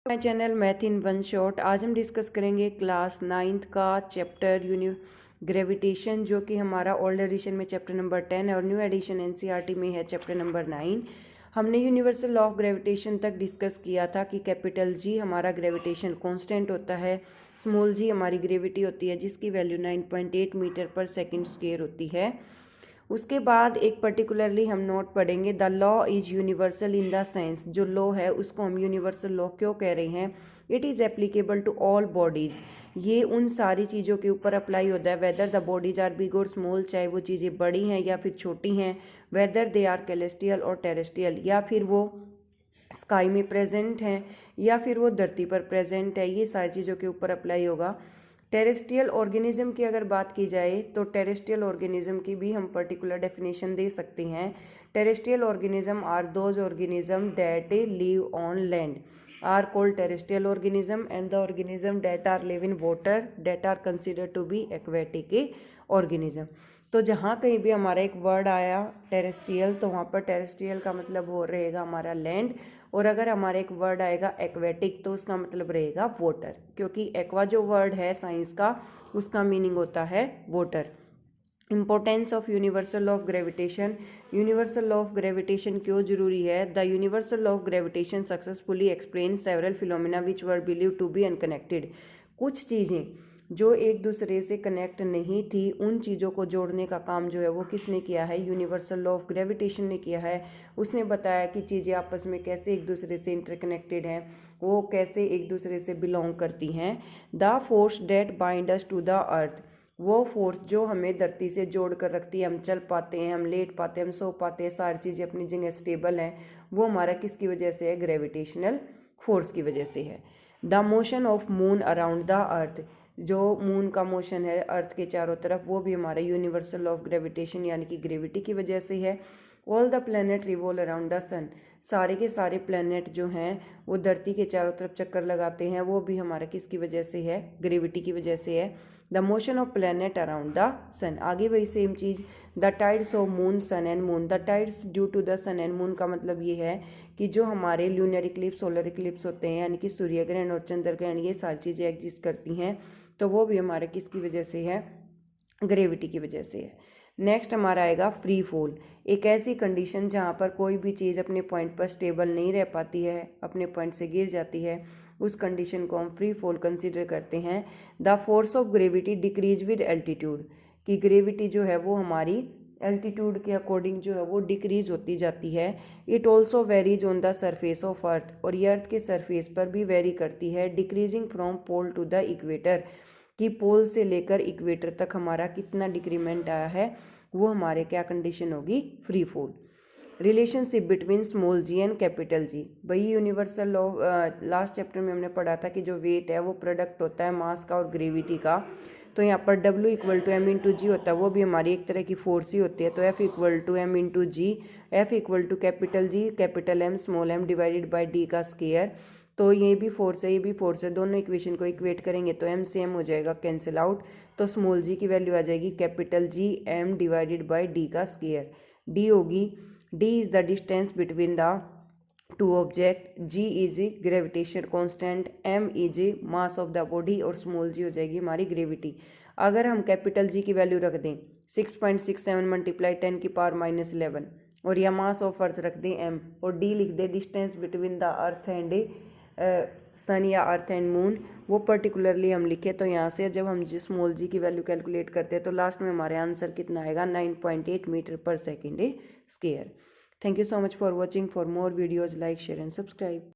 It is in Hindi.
My channel math in one shot. आज हम डिस्कस करेंगे क्लास 9th का चैप्टर ग्रेविटेशन, जो कि हमारा ओल्ड एडिशन में चैप्टर नंबर 10 है और न्यू एडिशन एनसीईआरटी में है चैप्टर नंबर 9। हमने यूनिवर्सल लॉ ऑफ ग्रेविटेशन तक डिस्कस किया था कि कैपिटल जी हमारा ग्रेविटेशन कांस्टेंट होता है, स्मॉल जी हमारी ग्रेविटी होती है जिसकी value 9.8 metre per second square होती है। उसके बाद एक पर्टिकुलरली हम नोट पढ़ेंगे, the law is universal in the sense. जो लॉ है उसको हम यूनिवर्सल लॉ क्यों कह रहे हैं? It is applicable to all bodies. ये उन सारी चीज़ों के ऊपर अप्लाई होता है, whether the bodies are big और स्मॉल, चाहे वो चीज़ें बड़ी हैं या फिर छोटी हैं, वेदर दे आर कैलेस्टियल और टेरेस्ट्रियल, या फिर वो स्काई में प्रेजेंट हैं या फिर वो धरती पर प्रेजेंट है, ये सारी चीज़ों के ऊपर अप्लाई होगा। टेरेस्ट्रियल ऑर्गेनिज्म की अगर बात की जाए तो टेरेस्ट्रियल ऑर्गेनिज्म की भी हम पर्टिकुलर डेफिनेशन दे सकते हैं। Terrestrial organism are those organism that live on land are called terrestrial organism, and the organism that are live in water that are considered to be aquatic organism. तो जहाँ कहीं भी हमारा एक वर्ड आया टेरेस्ट्रियल, तो वहाँ पर टेरेस्ट्रियल का मतलब हो रहेगा हमारा लैंड, और अगर हमारा एक वर्ड आएगा एक्वेटिक तो उसका मतलब रहेगा वाटर, क्योंकि एक्वा जो वर्ड है साइंस का उसका मीनिंग होता है water. Importance of universal law of gravitation. Universal law of gravitation क्यों जरूरी है? The universal law of gravitation successfully explain several phenomena which were believe to be unconnected. कुछ चीज़ें जो एक दूसरे से कनेक्ट नहीं थी, उन चीज़ों को जोड़ने का काम जो है वो किसने किया है? यूनिवर्सल लॉ ऑफ ग्रेविटेशन ने किया है। उसने बताया कि चीज़ें आपस में कैसे एक दूसरे से इंटरकनेक्टेड हैं, वो कैसे एक दूसरे से बिलोंग करती हैं। The force that bind us to the earth, वो फोर्स जो हमें धरती से जोड़ कर रखती है, हम चल पाते हैं, हम लेट पाते हैं, हम सो पाते हैं, सारी चीज़ें अपनी जगह स्टेबल हैं, वो हमारा किसकी वजह से है? ग्रेविटेशनल फोर्स की वजह से है। The motion of moon around the earth, जो मून का मोशन है अर्थ के चारों तरफ, वो भी हमारा यूनिवर्सल लॉ ऑफ ग्रेविटेशन यानी कि ग्रेविटी की वजह से है। All the planet revolve around the sun, सारे के सारे प्लैनेट जो हैं वो धरती के चारों तरफ चक्कर लगाते हैं, वो भी हमारा किसकी वजह से है? ग्रेविटी की वजह से है। The motion of planet around the sun, आगे वही सेम चीज़। The tides of moon sun and moon, the tides due to the sun and moon का मतलब ये है कि जो हमारे ल्यूनर इक्लिप्स, सोलर इक्लिप्स होते हैं, यानी कि सूर्य ग्रहण और चंद्र ग्रहण, ये सारी चीज़ें एग्जिस्ट करती हैं, तो वो भी हमारे किसकी वजह से है? ग्रेविटी की वजह से है। नेक्स्ट हमारा आएगा फ्री फॉल, एक ऐसी कंडीशन जहाँ पर कोई भी चीज़ अपने पॉइंट पर स्टेबल नहीं रह पाती है, अपने पॉइंट से गिर जाती है, उस कंडीशन को हम फ्री फॉल कंसीडर करते हैं। The force of gravity decrease with altitude, कि ग्रेविटी जो है वो हमारी एल्टीट्यूड के अकॉर्डिंग जो है वो डिक्रीज होती जाती है। It also varies on the surface of earth, और ये अर्थ के सरफेस पर भी वेरी करती है। Decreasing from pole to the equator, कि पोल से लेकर इक्वेटर तक हमारा कितना डिक्रीमेंट आया है, वो हमारे क्या कंडीशन होगी? Free fall. Relationship between small G and capital G, वही यूनिवर्सल लॉ लास्ट चैप्टर में हमने पढ़ा था कि जो वेट है वो प्रोडक्ट होता है मास का और ग्रेविटी का। तो यहाँ पर W equal to M into g होता है, वो भी हमारी एक तरह की फोर्स ही होती है। तो F equal to M into G, F equal to capital G capital M small m divided by D का स्केयर। तो ये भी फोर्स है, ये भी फोर्स है, दोनों इक्वेशन को इक्वेट करेंगे तो M से M हो जाएगा कैंसिल आउट, तो स्मॉल जी की वैल्यू आ जाएगी capital G M divided by D का स्केयर। D होगी, D is the distance between the two object, G is gravitation constant, M is mass of the body, और स्मॉल जी हो जाएगी हमारी ग्रेविटी। अगर हम कैपिटल जी की वैल्यू रख दें 6.67 मल्टीप्लाई 10 की पावर -11, और या मास ऑफ अर्थ रख दें M, और D लिख दें distance between the earth and sun या अर्थ एंड मून, वो पर्टिकुलरली हम लिखे, तो यहाँ से जब हम स्मॉल जी की वैल्यू कैलकुलेट करते हैं तो लास्ट में हमारे आंसर कितना आएगा? 9.8 metre per second square. Thank you so much for watching. For more videos, like, share and subscribe.